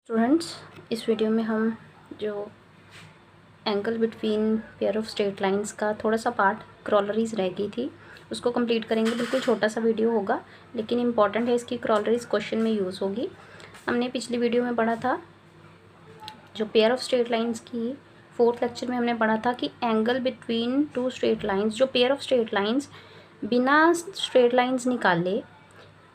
Students, इस video में हम जो angle between pair of straight lines का थोड़ा सा पार्ट क्रॉलरीज रह गई थी उसको कंप्लीट करेंगे। बिल्कुल छोटा सा वीडियो होगा लेकिन इम्पॉर्टेंट है, इसकी क्रॉलरीज क्वेश्चन में यूज़ होगी। हमने पिछली वीडियो में पढ़ा था जो पेयर ऑफ स्ट्रेट लाइंस की 4th लेक्चर में हमने पढ़ा था कि angle between two straight lines, जो पेयर ऑफ स्ट्रेट लाइंस बिना स्ट्रेट लाइंस निकाले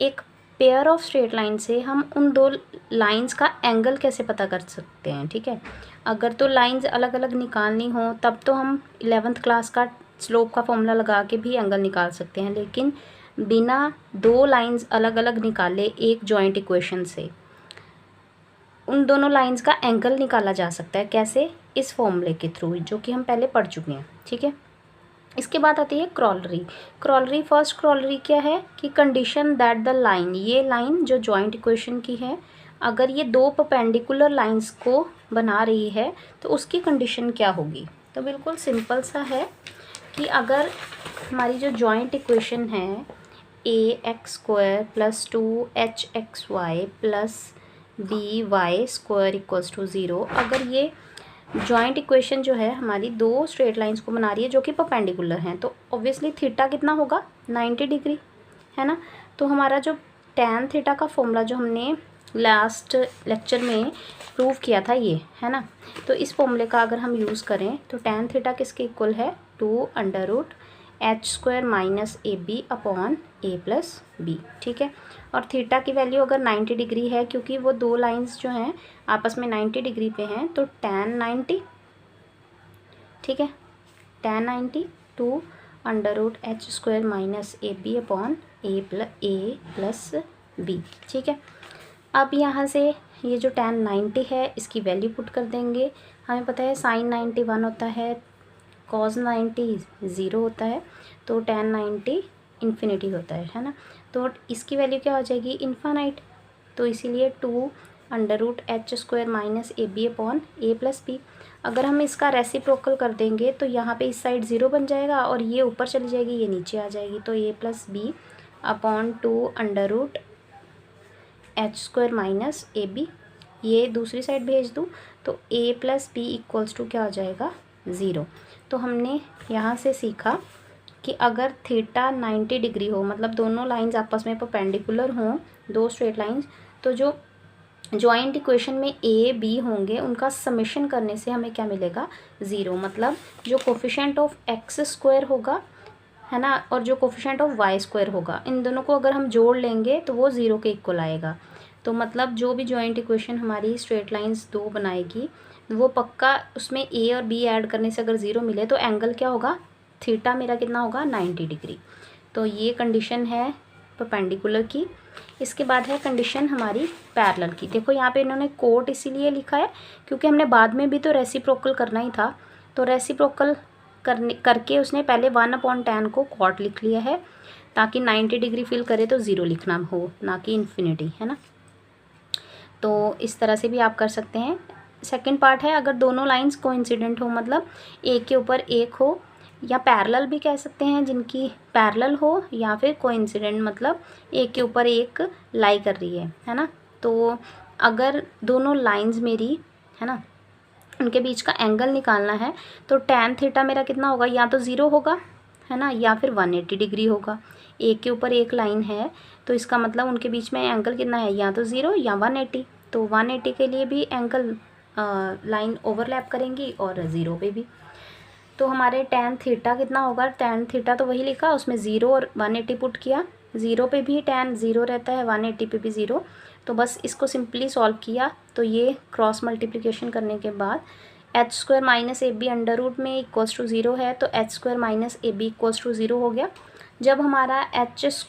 एक पेयर ऑफ स्ट्रेट लाइन से हम उन दो लाइंस का एंगल कैसे पता कर सकते हैं। ठीक है, अगर तो लाइंस अलग अलग निकालनी हो तब तो हम 11th क्लास का स्लोप का फॉर्मूला लगा के भी एंगल निकाल सकते हैं, लेकिन बिना दो लाइंस अलग अलग निकाले एक जॉइंट इक्वेशन से उन दोनों लाइंस का एंगल निकाला जा सकता है। कैसे? इस फॉर्मूले के थ्रू, जो कि हम पहले पढ़ चुके हैं। ठीक है, इसके बाद आती है क्रॉलरी। फर्स्ट क्रॉलरी क्या है कि कंडीशन दैट द लाइन, ये लाइन जो जॉइंट इक्वेशन की है, अगर ये दो परपेंडिकुलर लाइंस को बना रही है तो उसकी कंडीशन क्या होगी। तो बिल्कुल सिंपल सा है कि अगर हमारी जो जॉइंट इक्वेशन है ax² + 2hxy + by² = 0, अगर ये जॉइंट इक्वेशन जो है हमारी दो स्ट्रेट लाइंस को बना रही है जो कि परपेंडिकुलर हैं, तो ऑब्वियसली थीटा कितना होगा 90 डिग्री, है ना। तो हमारा जो tan थीटा का फॉर्मूला जो हमने लास्ट लेक्चर में प्रूव किया था ये, है ना, तो इस फॉर्मूले का अगर हम यूज़ करें तो tan थीटा किसके इक्वल है 2√h² - ab/a + b। ठीक है, और थीटा की वैल्यू अगर 90 डिग्री है, क्योंकि वो दो लाइंस जो हैं आपस में 90 डिग्री पे हैं, तो tan 90, ठीक है, tan 90 2√h² - ab/a + b। ठीक है, अब यहाँ से ये जो tan 90 है इसकी वैल्यू पुट कर देंगे। हमें पता है sin 90 1 होता है, cos 90 0 होता है, तो tan 90 इन्फिनिटी होता है ना। तो इसकी वैल्यू क्या हो जाएगी इन्फानाइट, तो इसीलिए 2√h² - ab/a + b। अगर हम इसका रेसिप्रोकल कर देंगे तो यहाँ पे इस साइड 0 बन जाएगा और ये ऊपर चली जाएगी, ये नीचे आ जाएगी, तो a + b/2√h² - ab, ये दूसरी साइड भेज दूँ तो a + b = क्या हो जाएगा 0। तो हमने यहाँ से सीखा कि अगर थीटा 90 डिग्री हो, मतलब दोनों लाइंस आपस में परपेंडिकुलर हों, दो स्ट्रेट लाइंस, तो जो जॉइंट इक्वेशन में a b होंगे उनका समेशन करने से हमें क्या मिलेगा 0। मतलब जो कोफिशिएंट ऑफ x² होगा, है ना, और जो कोफिशिएंट ऑफ y² होगा, इन दोनों को अगर हम जोड़ लेंगे तो वो 0 के इक्वल आएगा। तो मतलब जो भी जॉइंट इक्वेशन हमारी स्ट्रेट लाइंस दो बनाएगी वो पक्का उसमें a और b ऐड करने से अगर 0 मिले तो एंगल क्या होगा, थीटा मेरा कितना होगा 90 डिग्री। तो ये कंडीशन है परपेंडिकुलर की। इसके बाद है कंडीशन हमारी पैरेलल की। देखो यहाँ पे इन्होंने कोट इसीलिए लिखा है क्योंकि हमने बाद में भी तो रेसिप्रोकल करना ही था, तो रेसिप्रोकल करके उसने पहले 1/tan को कॉट लिख लिया है ताकि 90 डिग्री फिल करे तो 0 लिखना हो, ना कि इन्फिनिटी, है ना। तो इस तरह से भी आप कर सकते हैं। सेकंड पार्ट है अगर दोनों लाइंस कोइंसिडेंट हो, मतलब एक के ऊपर एक हो, या पैरेलल भी कह सकते हैं, जिनकी पैरेलल हो, या फिर कोइंसिडेंट मतलब एक के ऊपर एक लाई कर रही है ना। तो अगर दोनों लाइंस मेरी, है ना, उनके बीच का एंगल निकालना है तो tan थीटा मेरा कितना होगा, या तो 0 होगा, है ना, या फिर 180 डिग्री होगा। एक के ऊपर एक लाइन है तो इसका मतलब उनके बीच में एंगल कितना है, या तो 0 या 180। तो 180 के लिए भी एंगल लाइन ओवरलैप करेंगी और 0 पे भी। तो हमारे tan थीटा कितना होगा, tan थीटा तो वही लिखा, उसमें 0 और 180 पुट किया, 0 पे भी tan 0 रहता है, 180 पे भी 0, तो बस इसको सिंपली सॉल्व किया। तो ये क्रॉस मल्टीप्लिकेशन करने के बाद h² - ab अंडर रूट में = 0 है, तो h² - ab = 0 हो गया। जब हमारा h² =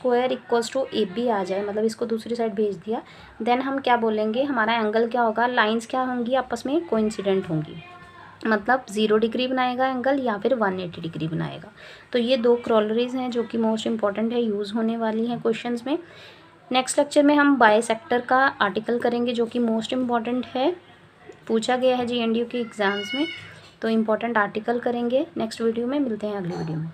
ab आ जाए, मतलब इसको दूसरी साइड भेज दिया, देन हम क्या बोलेंगे, हमारा एंगल क्या होगा, लाइंस क्या होंगी आपस में कोइंसिडेंट होंगी, मतलब 0 डिग्री बनाएगा एंगल या फिर 180 डिग्री बनाएगा। तो ये दो क्रॉलरीज हैं जो कि मोस्ट इंपॉर्टेंट है, यूज़ होने वाली हैं क्वेश्चंस में। नेक्स्ट लेक्चर में हम बायसेक्टर का आर्टिकल करेंगे जो कि मोस्ट इंपॉर्टेंट है, पूछा गया है GNDU के एग्ज़ाम्स में, तो इम्पॉर्टेंट आर्टिकल करेंगे। नेक्स्ट वीडियो में मिलते हैं, अगली वीडियो में।